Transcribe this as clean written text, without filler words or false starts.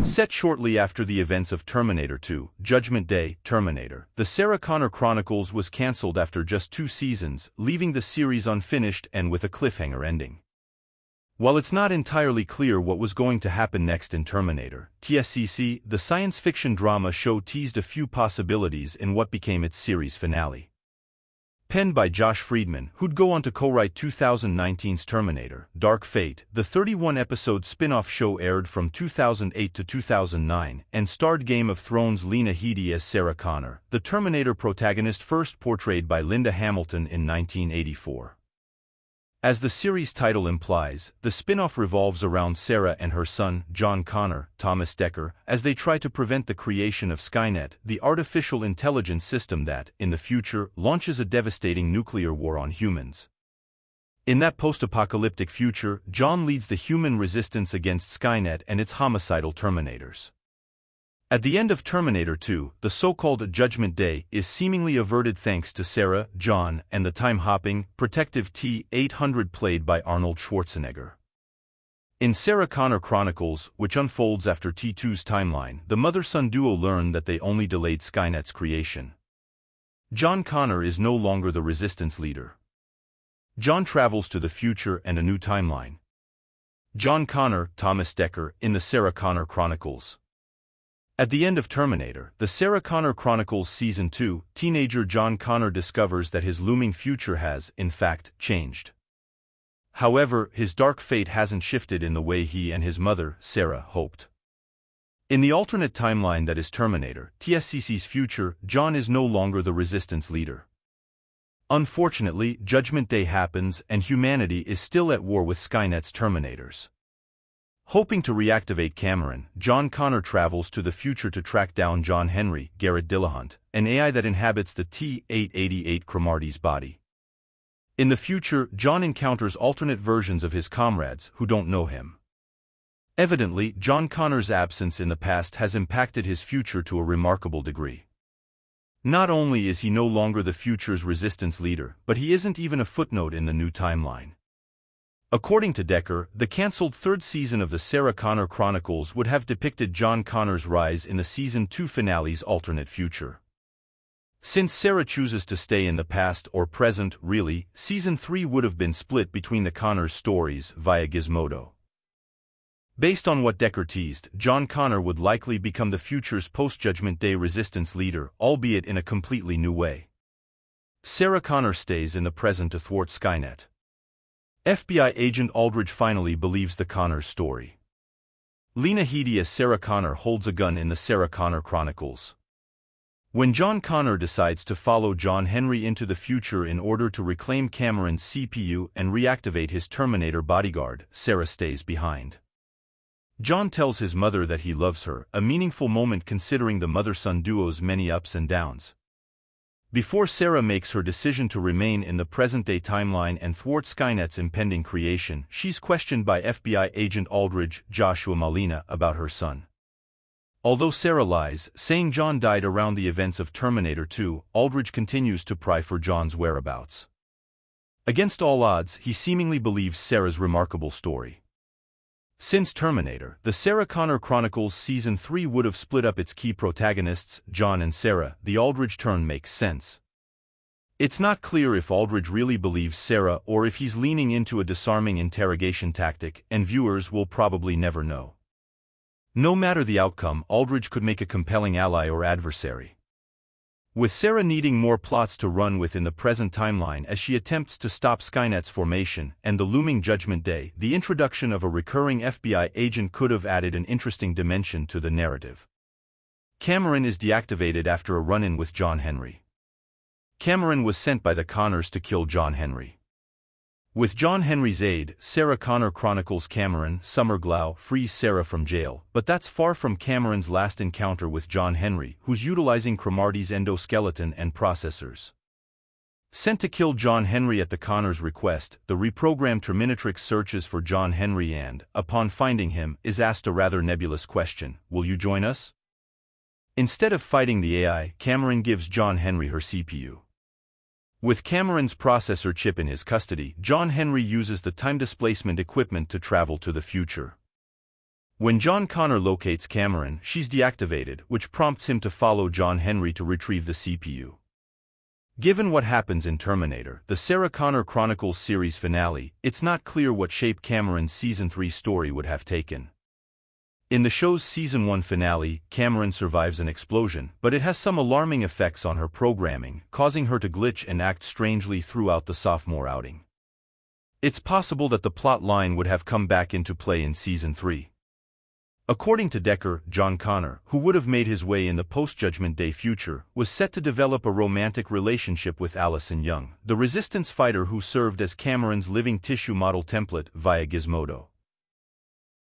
Set shortly after the events of Terminator 2, Judgment Day, Terminator, the Sarah Connor Chronicles was cancelled after just 2 seasons, leaving the series unfinished and with a cliffhanger ending. While it's not entirely clear what was going to happen next in Terminator, TSCC, the science fiction drama show teased a few possibilities in what became its series finale. Penned by Josh Friedman, who'd go on to co-write 2019's Terminator, Dark Fate, the 31-episode spin-off show aired from 2008 to 2009 and starred Game of Thrones' Lena Headey as Sarah Connor, the Terminator protagonist first portrayed by Linda Hamilton in 1984. As the series title implies, the spin-off revolves around Sarah and her son, John Connor, Thomas Dekker, as they try to prevent the creation of Skynet, the artificial intelligence system that, in the future, launches a devastating nuclear war on humans. In that post-apocalyptic future, John leads the human resistance against Skynet and its homicidal Terminators. At the end of Terminator 2, the so-called Judgment Day is seemingly averted thanks to Sarah, John, and the time-hopping, protective T-800 played by Arnold Schwarzenegger. In Sarah Connor Chronicles, which unfolds after T2's timeline, the mother-son duo learn that they only delayed Skynet's creation. John Connor is no longer the resistance leader. John travels to the future and a new timeline. John Connor, Thomas Dekker, in the Sarah Connor Chronicles. At the end of Terminator, the Sarah Connor Chronicles Season 2, teenager John Connor discovers that his looming future has, in fact, changed. However, his dark fate hasn't shifted in the way he and his mother, Sarah, hoped. In the alternate timeline that is Terminator, TSCC's future, John is no longer the resistance leader. Unfortunately, Judgment Day happens and humanity is still at war with Skynet's Terminators. Hoping to reactivate Cameron, John Connor travels to the future to track down John Henry, Garrett Dillahunt, an AI that inhabits the T-888 Cromartie's body. In the future, John encounters alternate versions of his comrades who don't know him. Evidently, John Connor's absence in the past has impacted his future to a remarkable degree. Not only is he no longer the future's resistance leader, but he isn't even a footnote in the new timeline. According to Dekker, the cancelled 3rd season of the Sarah Connor Chronicles would have depicted John Connor's rise in the Season 2 finale's alternate future. Since Sarah chooses to stay in the past or present, really, Season 3 would have been split between the Connors' stories via Gizmodo. Based on what Dekker teased, John Connor would likely become the future's post-Judgment Day resistance leader, albeit in a completely new way. Sarah Connor stays in the present to thwart Skynet. FBI agent Aldridge finally believes the Connors' story. Lena Headey as Sarah Connor holds a gun in the Sarah Connor Chronicles. When John Connor decides to follow John Henry into the future in order to reclaim Cameron's CPU and reactivate his Terminator bodyguard, Sarah stays behind. John tells his mother that he loves her, a meaningful moment considering the mother-son duo's many ups and downs. Before Sarah makes her decision to remain in the present-day timeline and thwart Skynet's impending creation, she's questioned by FBI agent Aldridge, Joshua Malina, about her son. Although Sarah lies, saying John died around the events of Terminator 2, Aldridge continues to pry for John's whereabouts. Against all odds, he seemingly believes Sarah's remarkable story. Since Terminator, the Sarah Connor Chronicles Season 3 would have split up its key protagonists, John and Sarah. The Aldridge turn makes sense. It's not clear if Aldridge really believes Sarah or if he's leaning into a disarming interrogation tactic, and viewers will probably never know. No matter the outcome, Aldridge could make a compelling ally or adversary. With Sarah needing more plots to run with in the present timeline as she attempts to stop Skynet's formation and the looming Judgment Day, the introduction of a recurring FBI agent could have added an interesting dimension to the narrative. Cameron is deactivated after a run-in with John Henry. Cameron was sent by the Connors to kill John Henry. With John Henry's aid, Sarah Connor chronicles Cameron, Summerglow, frees Sarah from jail, but that's far from Cameron's last encounter with John Henry, who's utilizing Cromartie's endoskeleton and processors. Sent to kill John Henry at the Connors' request, the reprogrammed Terminatrix searches for John Henry and, upon finding him, is asked a rather nebulous question: "Will you join us?" Instead of fighting the AI, Cameron gives John Henry her CPU. With Cameron's processor chip in his custody, John Henry uses the time displacement equipment to travel to the future. When John Connor locates Cameron, she's deactivated, which prompts him to follow John Henry to retrieve the CPU. Given what happens in Terminator, the Sarah Connor Chronicles series finale, it's not clear what shape Cameron's Season 3 story would have taken. In the show's Season 1 finale, Cameron survives an explosion, but it has some alarming effects on her programming, causing her to glitch and act strangely throughout the sophomore outing. It's possible that the plot line would have come back into play in Season 3. According to Decker, John Connor, who would have made his way in the post-Judgment Day future, was set to develop a romantic relationship with Allison Young, the resistance fighter who served as Cameron's living tissue model template via Gizmodo.